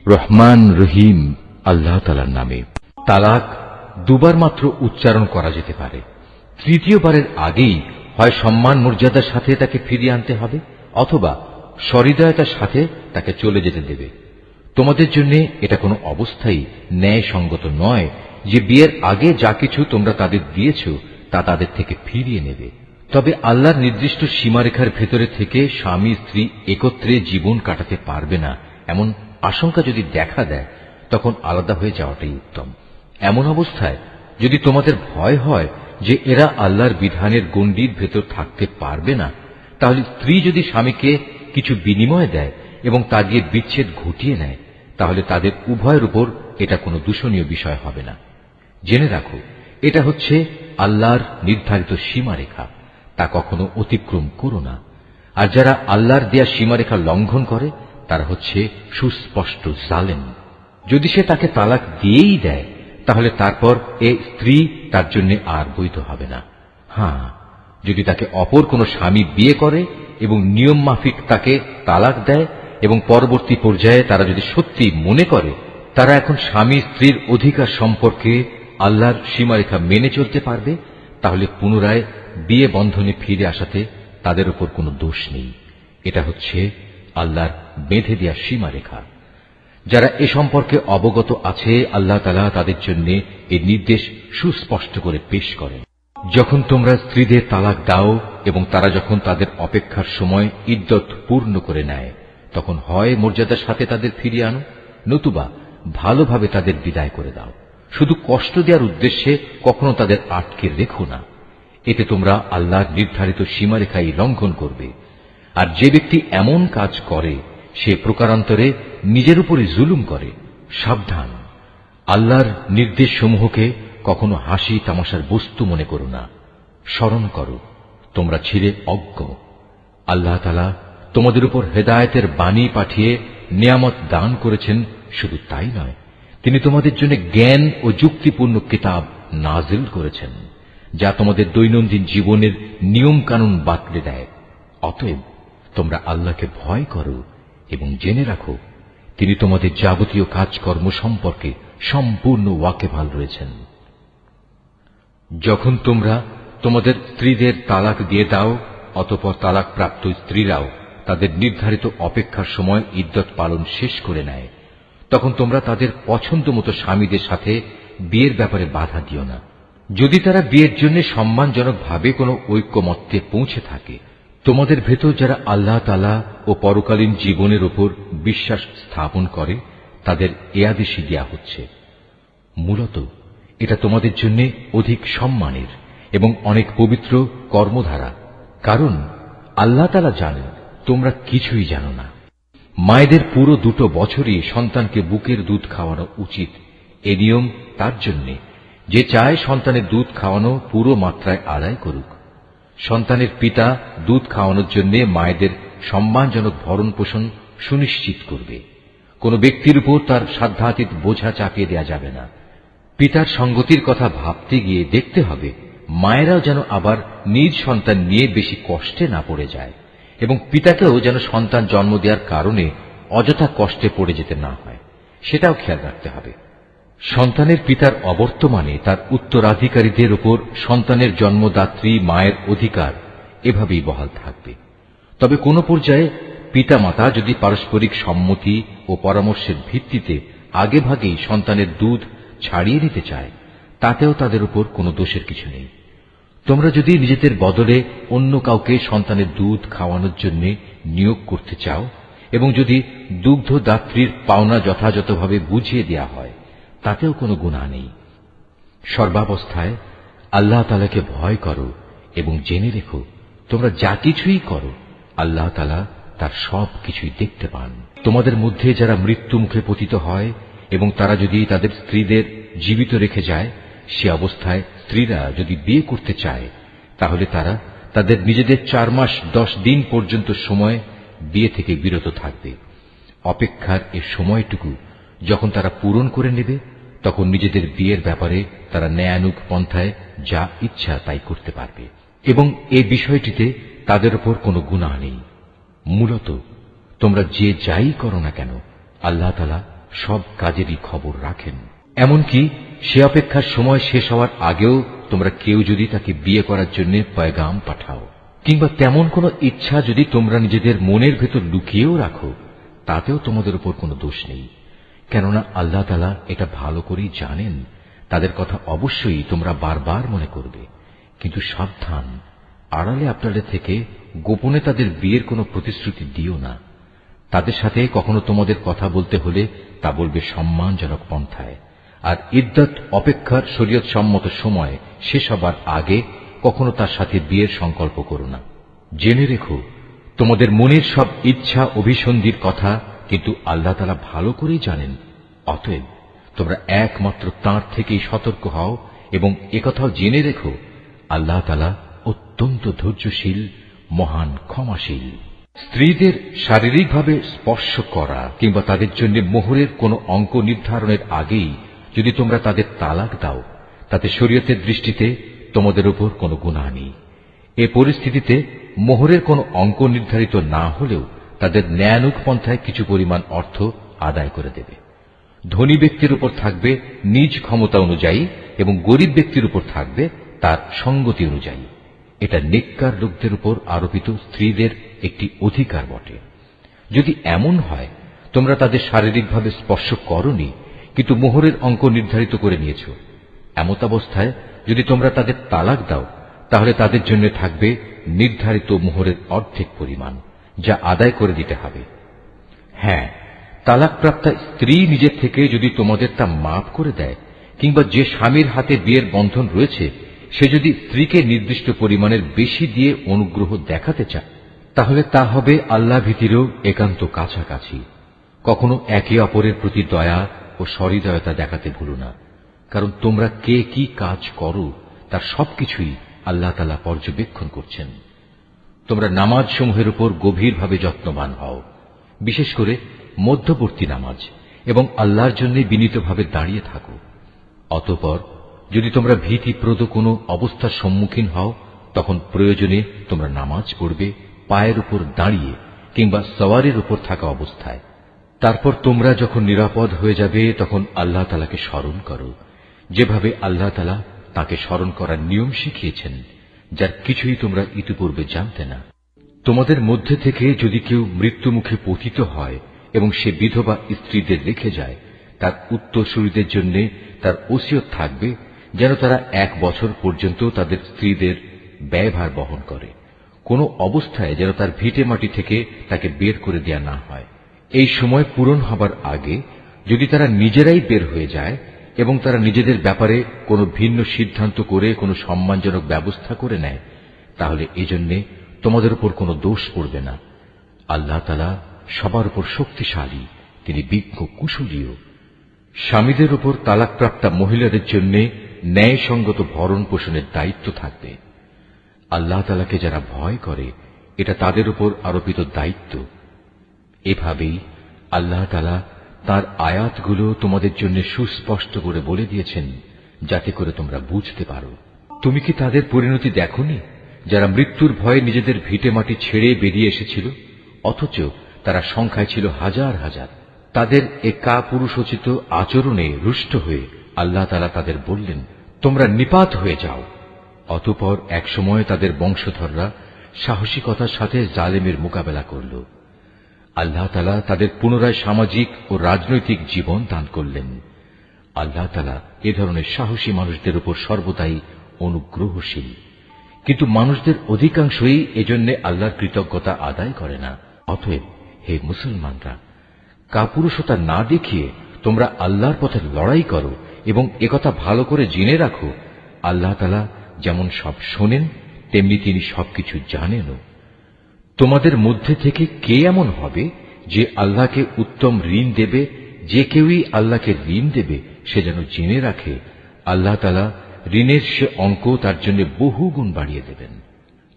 রহমান রহিম আল্লাহ তাআলার নামে। তালাক দুবার মাত্র উচ্চারণ করা যেতে পারে। তৃতীয়বারের আগেই হয় সম্মান মর্যাদার সাথে তাকে ফিরিয়ে আনতে হবে, অথবা সহৃদয়তার সাথে তাকে চলে যেতে দেবে। তোমাদের জন্য এটা কোনো অবস্থায় ন্যায়সঙ্গত নয় যে বিয়ের আগে যা কিছু তোমরা তাদের দিয়েছ তা তাদের থেকে ফিরিয়ে নেবে। তবে আল্লাহর নির্দিষ্ট সীমারেখার ভেতরে থেকে স্বামী স্ত্রী একত্রে জীবন কাটাতে পারবে না এমন আশঙ্কা যদি দেখা দেয়, তখন আলাদা হয়ে যাওয়াটাই উত্তম। এমন অবস্থায় যদি তোমাদের ভয় হয় যে এরা আল্লাহর বিধানের গণ্ডির ভেতর থাকতে পারবে না, তাহলে স্ত্রী যদি স্বামীকে কিছু বিনিময় দেয় এবং তা দিয়ে বিচ্ছেদ ঘটিয়ে নেয়, তাহলে তাদের উভয়ের উপর এটা কোনো দূষণীয় বিষয় হবে না। জেনে রাখো, এটা হচ্ছে আল্লাহর নির্ধারিত সীমারেখা, তা কখনো অতিক্রম করো না। আর যারা আল্লাহর দেয়া সীমারেখা লঙ্ঘন করে তারা হচ্ছে সুস্পষ্ট জালেম। যদি সে তাকে তালাক দিয়েই দেয়, তাহলে তারপর এ স্ত্রী তার জন্য আর বৈধ হবে না। হ্যাঁ, যদি তাকে অপর কোনো স্বামী বিয়ে করে এবং নিয়ম মাফিক তাকে তালাক দেয় এবং পরবর্তী পর্যায়ে তারা যদি সত্যি মনে করে তারা এখন স্বামী স্ত্রীর অধিকার সম্পর্কে আল্লাহর সীমারেখা মেনে চলতে পারবে, তাহলে পুনরায় বিয়ে বন্ধনে ফিরে আসাতে তাদের উপর কোনো দোষ নেই। এটা হচ্ছে আল্লাহর বেঁধে দেয়া সীমারেখা। যারা এ সম্পর্কে অবগত আছে, আল্লাহ তাআলা তাদের জন্য এই নির্দেশ সুস্পষ্ট করে পেশ করেন। যখন তোমরা স্ত্রীদের তালাক দাও এবং তারা যখন তাদের অপেক্ষার সময় ইদ্যত পূর্ণ করে নেয়, তখন হয় মর্যাদার সাথে তাদের ফিরিয়ে আনো, নতুবা ভালোভাবে তাদের বিদায় করে দাও। শুধু কষ্ট দেওয়ার উদ্দেশ্যে কখনো তাদের আটকে রেখো না। এতে তোমরা আল্লাহর নির্ধারিত সীমারেখাই লঙ্ঘন করবে। আর যে ব্যক্তি এমন কাজ করে সে প্রকারান্তরে নিজের উপরই জুলুম করে। সাবধান, আল্লাহর নির্দেশ সমূহকে কখনো হাসি তামাশার বস্তু মনে করো না। স্মরণ করো, তোমরা ছিলে অজ্ঞ। আল্লাহ তাআলা তোমাদের উপর হেদায়েতের বাণী পাঠিয়ে নিয়ামত দান করেছেন। শুধু তাই নয়, তিনি তোমাদের জন্য জ্ঞান ও যুক্তিপূর্ণ কিতাব নাজিল করেছেন, যা তোমাদের দৈনন্দিন জীবনের নিয়ম কানুন বাতলে দেয়। অতএব তোমরা আল্লাহকে ভয় করো এবং জেনে রাখো, তিনি তোমাদের যাবতীয় কাজকর্ম সম্পর্কে সম্পূর্ণ ওয়াকিবহাল রয়েছেন। যখন তোমরা তোমাদের স্ত্রীদের তালাক দিয়ে দাও, অতঃপর তালাক প্রাপ্ত স্ত্রীরাও তাদের নির্ধারিত অপেক্ষার সময় ইদ্যত পালন শেষ করে নেয়, তখন তোমরা তাদের পছন্দ মতো স্বামীদের সাথে বিয়ের ব্যাপারে বাধা দিও না। যদি তারা বিয়ের জন্য সম্মানজনকভাবে কোনো ঐক্যমত্যে পৌঁছে থাকে, তোমাদের ভেতর যারা আল্লাহ তাআলা ও পরকালীন জীবনের উপর বিশ্বাস স্থাপন করে তাদের এ আদেশই দেয়া হচ্ছে। মূলত এটা তোমাদের জন্য অধিক সম্মানের এবং অনেক পবিত্র কর্মধারা, কারণ আল্লাহ তাআলা জানেন তোমরা কিছুই জানো না। মায়েদের পুরো 2 বছরই সন্তানকে বুকের দুধ খাওয়ানো উচিত। এ নিয়ম তার জন্য যে চায় সন্তানের দুধ খাওয়ানো পুরো মাত্রায় আদায় করুক। সন্তানের পিতা দুধ খাওয়ানোর জন্য মায়েদের সম্মানজনক ভরণ পোষণ সুনিশ্চিত করবে। কোন ব্যক্তির উপর তার সাধ্যাতীত বোঝা চাপিয়ে দেওয়া যাবে না। পিতার সঙ্গতির কথা ভাবতে গিয়ে দেখতে হবে মায়েরাও যেন আবার নিজ সন্তান নিয়ে বেশি কষ্টে না পড়ে যায়, এবং পিতাকেও যেন সন্তান জন্ম দেওয়ার কারণে অযথা কষ্টে পড়ে যেতে না হয়, সেটাও খেয়াল রাখতে হবে। সন্তানের পিতার অবর্তমানে তার উত্তরাধিকারীদের উপর সন্তানের জন্মদাত্রী মায়ের অধিকার এভাবেই বহাল থাকবে। তবে কোন পর্যায়ে পিতামাতা যদি পারস্পরিক সম্মতি ও পরামর্শের ভিত্তিতে আগেভাগেই সন্তানের দুধ ছাড়িয়ে নিতে চায়, তাতেও তাদের উপর কোনো দোষের কিছু নেই। তোমরা যদি নিজেদের বদলে অন্য কাউকে সন্তানের দুধ খাওয়ানোর জন্য নিয়োগ করতে চাও এবং যদি দুগ্ধদাত্রীর পাওনা যথাযথভাবে বুঝিয়ে দেয়া হয়, তাতেও কোনো গুনাহ নেই। সর্বাবস্থায় আল্লাহ তাআলাকে ভয় করো এবং জেনে রেখো, তোমরা যা কিছুই করো আল্লাহ তাআলা তার সব কিছুই দেখতে পান। তোমাদের মধ্যে যারা মৃত্যু মুখে পতিত হয় এবং তারা যদি তাদের স্ত্রীদের জীবিত রেখে যায়, সে অবস্থায় স্ত্রীরা যদি বিয়ে করতে চায়, তাহলে তারা তাদের নিজেদের 4 মাস 10 দিন পর্যন্ত সময় বিয়ে থেকে বিরত থাকবে। অপেক্ষার এ সময়টুকু যখন তারা পূরণ করে নেবে, তখন নিজেদের বিয়ের ব্যাপারে তারা ন্যায়ানুগ পন্থায় যা ইচ্ছা তাই করতে পারবে, এবং এই বিষয়টিতে তাদের উপর কোনো গুনাহ নেই। মূলত তোমরা যে যাই করো না কেন, আল্লাহ তাআলা সব কাজেরই খবর রাখেন। এমনকি সে অপেক্ষার সময় শেষ হওয়ার আগেও তোমরা কেউ যদি তাকে বিয়ে করার জন্য পয়গাম পাঠাও, কিংবা তেমন কোনো ইচ্ছা যদি তোমরা নিজেদের মনের ভেতর লুকিয়েও রাখো, তাতেও তোমাদের উপর কোনো দোষ নেই, কেননা আল্লাহ তাআলা এটা ভালো করেই জানেন। তাদের কথা অবশ্যই তোমরা বারবার মনে করবে, কিন্তু সাবধান, আড়ালে আপনাদের থেকে গোপনে তাদের বিয়ের কোনো প্রতিশ্রুতি দিও না। তাদের সাথে কখনো তোমাদের কথা বলতে হলে তা বলবে সম্মানজনক পন্থায়, আর ইদ্দত অপেক্ষার শরীয়ত সম্মত সময় শেষ হবার আগে কখনো তার সাথে বিয়ের সংকল্প করো না। জেনে রেখো, তোমাদের মনের সব ইচ্ছা অভিসন্ধির কথা কিন্তু আল্লাহ তাআলা ভালো করেই জানেন। অতএব তোমরা একমাত্র তাঁর থেকেই সতর্ক হও এবং একথাও জেনে রেখো, আল্লাহ তাআলা অত্যন্ত ধৈর্যশীল, মহান ক্ষমাশীল। স্ত্রীদের শারীরিকভাবে স্পর্শ করা কিংবা তাদের জন্য মোহরের কোনো অঙ্ক নির্ধারণের আগেই যদি তোমরা তাদের তালাক দাও, তাতে শরীয়তের দৃষ্টিতে তোমাদের উপর কোনো গুনাহ নেই। এ পরিস্থিতিতে মোহরের কোনো অঙ্ক নির্ধারিত না হলেও তাদের ন্যায়ানুগ পন্থায় কিছু পরিমাণ অর্থ আদায় করে দেবে। ধনী ব্যক্তির উপর থাকবে নিজ ক্ষমতা অনুযায়ী এবং গরিব ব্যক্তির উপর থাকবে তার সঙ্গতি অনুযায়ী। এটা নেককার লোকদের উপর আরোপিত স্ত্রীদের একটি অধিকার বটে। যদি এমন হয় তোমরা তাদের শারীরিকভাবে স্পর্শ করনি, কিন্তু মোহরের অঙ্ক নির্ধারিত করে নিয়েছ, এমতাবস্থায় যদি তোমরা তাদের তালাক দাও, তাহলে তাদের জন্য থাকবে নির্ধারিত মোহরের অর্ধেক পরিমাণ, যা আদায় করে দিতে হবে। হ্যাঁ, তালাকপ্রাপ্তা স্ত্রী নিজের থেকে যদি তোমাদের তা মাফ করে দেয়, কিংবা যে স্বামীর হাতে বিয়ের বন্ধন রয়েছে সে যদি স্ত্রীকে নির্দিষ্ট পরিমাণের বেশি দিয়ে অনুগ্রহ দেখাতে চায়, তাহলে তা হবে আল্লাহ ভীতিরও একান্ত কাছাকাছি। কখনো একে অপরের প্রতি দয়া ও সহৃদয়তা দেখাতে ভুলো না, কারণ তোমরা কে কি কাজ করো তার সবকিছুই আল্লাহ তাআলা পর্যবেক্ষণ করছেন। তোমরা নামাজ সমূহের উপর গভীরভাবে যত্নবান হও, বিশেষ করে মধ্যবর্তী নামাজ, এবং আল্লাহর জন্য বিনীতভাবে দাঁড়িয়ে থাকো। অতঃপর যদি তোমরা ভীতিপ্রদ কোনো অবস্থার সম্মুখীন হও, তখন প্রয়োজনে তোমরা নামাজ পড়বে পায়ের উপর দাঁড়িয়ে কিংবা সওয়ারির উপর থাকা অবস্থায়। তারপর তোমরা যখন নিরাপদ হয়ে যাবে তখন আল্লাহ তাআলাকে স্মরণ করো, যেভাবে আল্লাহ তাআলা তাকে স্মরণ করার নিয়ম শিখিয়েছেন, যার কিছুই তোমরা ইতিপূর্বে জানতে না। তোমাদের মধ্যে থেকে যদি কেউ মৃত্যুমুখে পতিত হয় এবং সে বিধবা স্ত্রীদের রেখে যায়, তার উত্তরসূরিদের জন্য তার ওসিয়ত থাকবে যেন তারা 1 বছর পর্যন্ত তাদের স্ত্রীদের ব্যয়ভার বহন করে, কোন অবস্থায় যেন তার ভিটে মাটি থেকে তাকে বের করে দেয়া না হয়। এই সময় পূরণ হবার আগে যদি তারা নিজেরাই বের হয়ে যায় এবং তারা নিজেদের ব্যাপারে কোনো ভিন্ন সিদ্ধান্ত করে কোনো সম্মানজনক ব্যবস্থা করে নেয়, তাহলে এজন্য তোমাদের উপর কোনো দোষ পড়বে না। আল্লাহ তাআলা সবার উপর শক্তিশালী, তিনি বিজ্ঞ কুশলীও। স্বামীদের উপর তালাকপ্রাপ্তা মহিলাদের জন্য ন্যায়সঙ্গত ভরণ পোষণের দায়িত্ব থাকবে। আল্লাহ তাআলাকে যারা ভয় করে, এটা তাদের উপর আরোপিত দায়িত্ব। এভাবেই আল্লাহ তাআলা তার আয়াতগুলো তোমাদের জন্য সুস্পষ্ট করে বলে দিয়েছেন, যাতে করে তোমরা বুঝতে পারো। তুমি কি তাদের পরিণতি দেখোনি, যারা মৃত্যুর ভয়ে নিজেদের ভিটে মাটি ছেড়ে বেরিয়ে এসেছিল, অথচ তারা সংখ্যায় ছিল হাজার হাজার। তাদের এ কাপুরুষোচিত আচরণে রুষ্ট হয়ে আল্লাহ তাআলা তাদের বললেন, তোমরা নিপাত হয়ে যাও। অতঃপর একসময় তাদের বংশধররা সাহসিকতার সাথে জালেমের মোকাবেলা করল। আল্লাহ তাআলা তাদের পুনরায় সামাজিক ও রাজনৈতিক জীবন দান করলেন। আল্লাহ তাআলা এ ধরনের সাহসী মানুষদের উপর সর্বদাই অনুগ্রহশীল, কিন্তু মানুষদের অধিকাংশই এজন্য আল্লাহর কৃতজ্ঞতা আদায় করে না। অতএব হে মুসলমানরা, কাপুরুষতা না দেখিয়ে তোমরা আল্লাহর পথে লড়াই করো এবং একথা ভালো করে জেনে রাখো, আল্লাহ তাআলা যেমন সব শোনেন তেমনি তিনি সবকিছু জানেনও। তোমাদের মধ্যে থেকে কে এমন হবে যে আল্লাহকে উত্তম ঋণ দেবে? যে কেউই আল্লাহকে ঋণ দেবে সে যেন জেনে রাখে, আল্লাহ তাআলা ঋণের সে অঙ্ক তার জন্য বহু গুণ বাড়িয়ে দেবেন।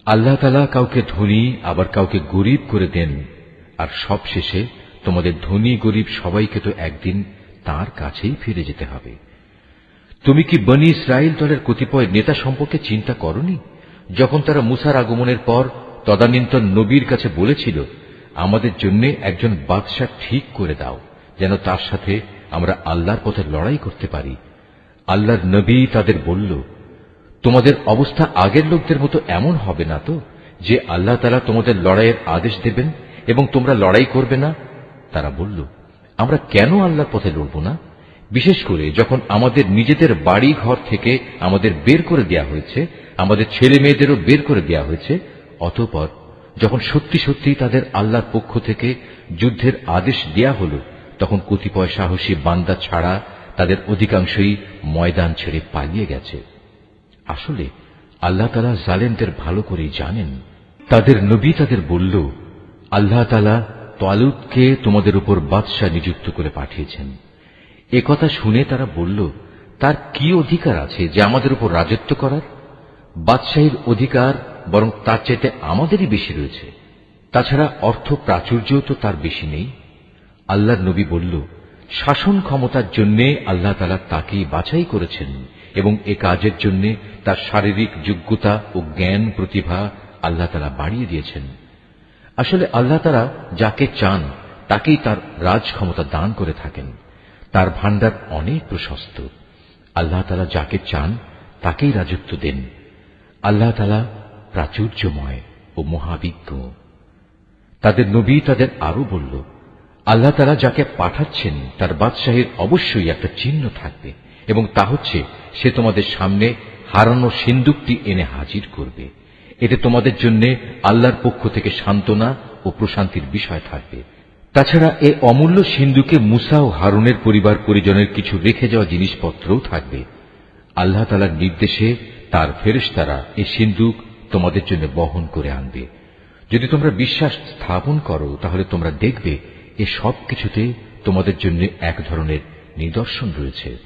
আল্লাহ তাআলা কাউকে ধনী আবার কাউকে গরিব করে দেন, আর সবশেষে তোমাদের ধনী গরিব সবাইকে তো একদিন তার কাছেই ফিরে যেতে হবে। তুমি কি বনী ইসরাইল দলের কতিপয় নেতা সম্পর্কে চিন্তা করনি, যখন তারা মুসার আগমনের পর তদানীন্তন নবীর কাছে বলেছিল, আমাদের জন্য একজন বাদশা ঠিক করে দাও, যেন তার সাথে আমরা আল্লাহর পথে লড়াই করতে পারি। আল্লাহর নবী তাদের বলল, তোমাদের অবস্থা আগের লোকদের মতো এমন হবে না তো যে আল্লাহ তাআলা তোমাদের লড়াইয়ের আদেশ দেবেন এবং তোমরা লড়াই করবে না? তারা বলল, আমরা কেন আল্লাহর পথে লড়ব না? বিশেষ করে যখন আমাদের নিজেদের বাড়ি ঘর থেকে আমাদের বের করে দেয়া হয়েছে, আমাদের ছেলে মেয়েদেরও বের করে দেয়া হয়েছে। অতঃপর যখন সত্যি সত্যি তাদের আল্লাহর পক্ষ থেকে যুদ্ধের আদেশ দেয়া হল, তখন কতিপয় সাহসী বান্দা ছাড়া তাদের অধিকাংশই ময়দান ছেড়ে পালিয়ে গেছে। আসলে আল্লাহ তাআলা জালেমদের ভালো করেই জানেন। তাদের নবী তাদের বলল, আল্লাহ তাআলা তালুতকে তোমাদের উপর বাদশাহ নিযুক্ত করে পাঠিয়েছেন। একথা শুনে তারা বলল, তার কি অধিকার আছে যে আমাদের উপর রাজত্ব করার? বাদশাহীর অধিকার বরং তার চাইতে আমাদেরই বেশি রয়েছে। তাছাড়া অর্থ প্রাচুর্যও তো তার বেশি নেই। আল্লাহর নবী বলল, শাসন ক্ষমতার জন্য আল্লাহ তাআলা তাকেই বাছাই করেছেন এবং এ কাজের জন্য তার শারীরিক যোগ্যতা ও জ্ঞান প্রতিভা আল্লাহ তাআলা বাড়িয়ে দিয়েছেন। আসলে আল্লাহ তাআলা যাকে চান তাকেই তার রাজ ক্ষমতা দান করে থাকেন। তার ভান্ডার অনেক প্রশস্ত। আল্লাহ তাআলা যাকে চান তাকেই রাজত্ব দেন। আল্লাহ তাআলা প্রাচুর্যময় ও মহাবিজ্ঞ। তাদের নবী তাদের আরো বলল, আল্লাহ তাআলা যাকে পাঠাচ্ছেন তার বাদশাহীর অবশ্যই একটা চিহ্ন থাকবে এবং তা হচ্ছে সে তোমাদের সামনে হারানো সিন্দুকটি এনে হাজির করবে। এতে তোমাদের জন্য আল্লাহর পক্ষ থেকে সান্ত্বনা ও প্রশান্তির বিষয় থাকবে। তাছাড়া এ অমূল্য সিন্দুকে মুসা ও হারুনের পরিবার পরিজনের কিছু রেখে যাওয়া জিনিসপত্রও থাকবে। আল্লাহ তাআলার নির্দেশে তার ফেরেশতারা এই সিন্দুক তোমাদের জন্য বহন করে আনবে। যদি তোমরা বিশ্বাস স্থাপন করো তাহলে তোমরা দেখবে এ সব কিছুতে তোমাদের জন্য এক ধরনের নিদর্শন রয়েছে।